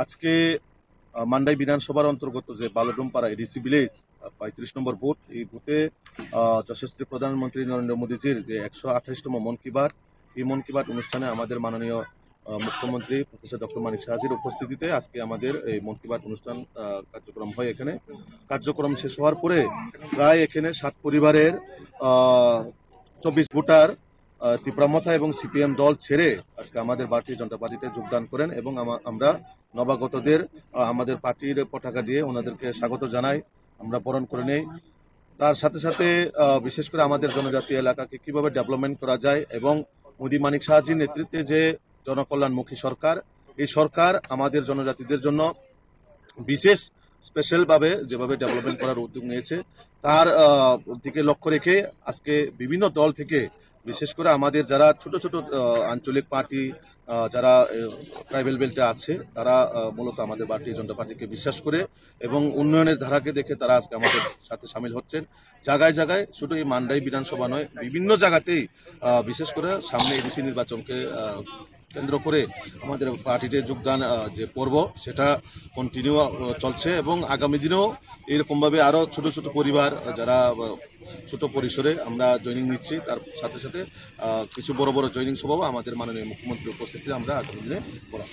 আজকে মান্ডাই বিধানসভার অন্তর্গত যে বালুডুমপাড়া এডিসি ভিলেজ 35 নম্বর বুথ, এই বুথে যশস্বী প্রধানমন্ত্রী নরেন্দ্র মোদীজির যে 128তম মন কি বাত, এই মন কি বাত অনুষ্ঠানে আমাদের মাননীয় মুখ্যমন্ত্রী প্রফেসর ডক্টর মানিক সাহাজির উপস্থিতিতে আজকে আমাদের এই মন কি বাত অনুষ্ঠান কার্যক্রম হয়। এখানে কার্যক্রম শেষ হওয়ার পরে প্রায় এখানে 7 পরিবারের 24 ভোটার তীব্রামথা এবং সিপিএম দল ছেড়ে আজকে আমাদের ভারতীয় জনতা পার্টিতে যোগদান করেন এবং আমরা নবাগতদের আমাদের পার্টির পতাকা দিয়ে ওনাদেরকে স্বাগত জানাই, আমরা বরণ করে নেই। তার সাথে সাথে বিশেষ করে আমাদের জনজাতি এলাকাকে কিভাবে ডেভেলপমেন্ট করা যায় এবং মোদী মানিক সাহাজির নেতৃত্বে যে জনকল্যাণমুখী সরকার, এই সরকার আমাদের জনজাতিদের জন্য বিশেষ স্পেশাল ভাবে যেভাবে ডেভেলপমেন্ট করার উদ্যোগ নিয়েছে তার দিকে লক্ষ্য রেখে আজকে বিভিন্ন দল থেকে, বিশেষ করে আমাদের যারা ছোট ছোট আঞ্চলিক পার্টি যারা ট্রাইবেল বেল্টে আছে, তারা মূলত আমাদের ভারতীয় জনতা পার্টিকে বিশ্বাস করে এবং উন্নয়নের ধারাকে দেখে তারা আজকে আমাদের সাথে সামিল হচ্ছেন। জায়গায় জায়গায় শুধু এই মান্ডাই বিধানসভা নয়, বিভিন্ন জায়গাতেই বিশেষ করে সামনে এডিসি নির্বাচনকে কেন্দ্র করে আমাদের পার্টিতে যোগদান যে পর্ব সেটা কন্টিনিউ চলছে এবং আগামী দিনেও এরকমভাবে আরো ছোট ছোট পরিবার যারা ছোট পরিসরে আমরা জয়েনিং নিচ্ছি, তার সাথে সাথে কিছু বড় বড় জয়েনিং সভাও আমাদের মাননীয় মুখ্যমন্ত্রীর উপস্থিতিতে আমরা আগামী দিনে করা।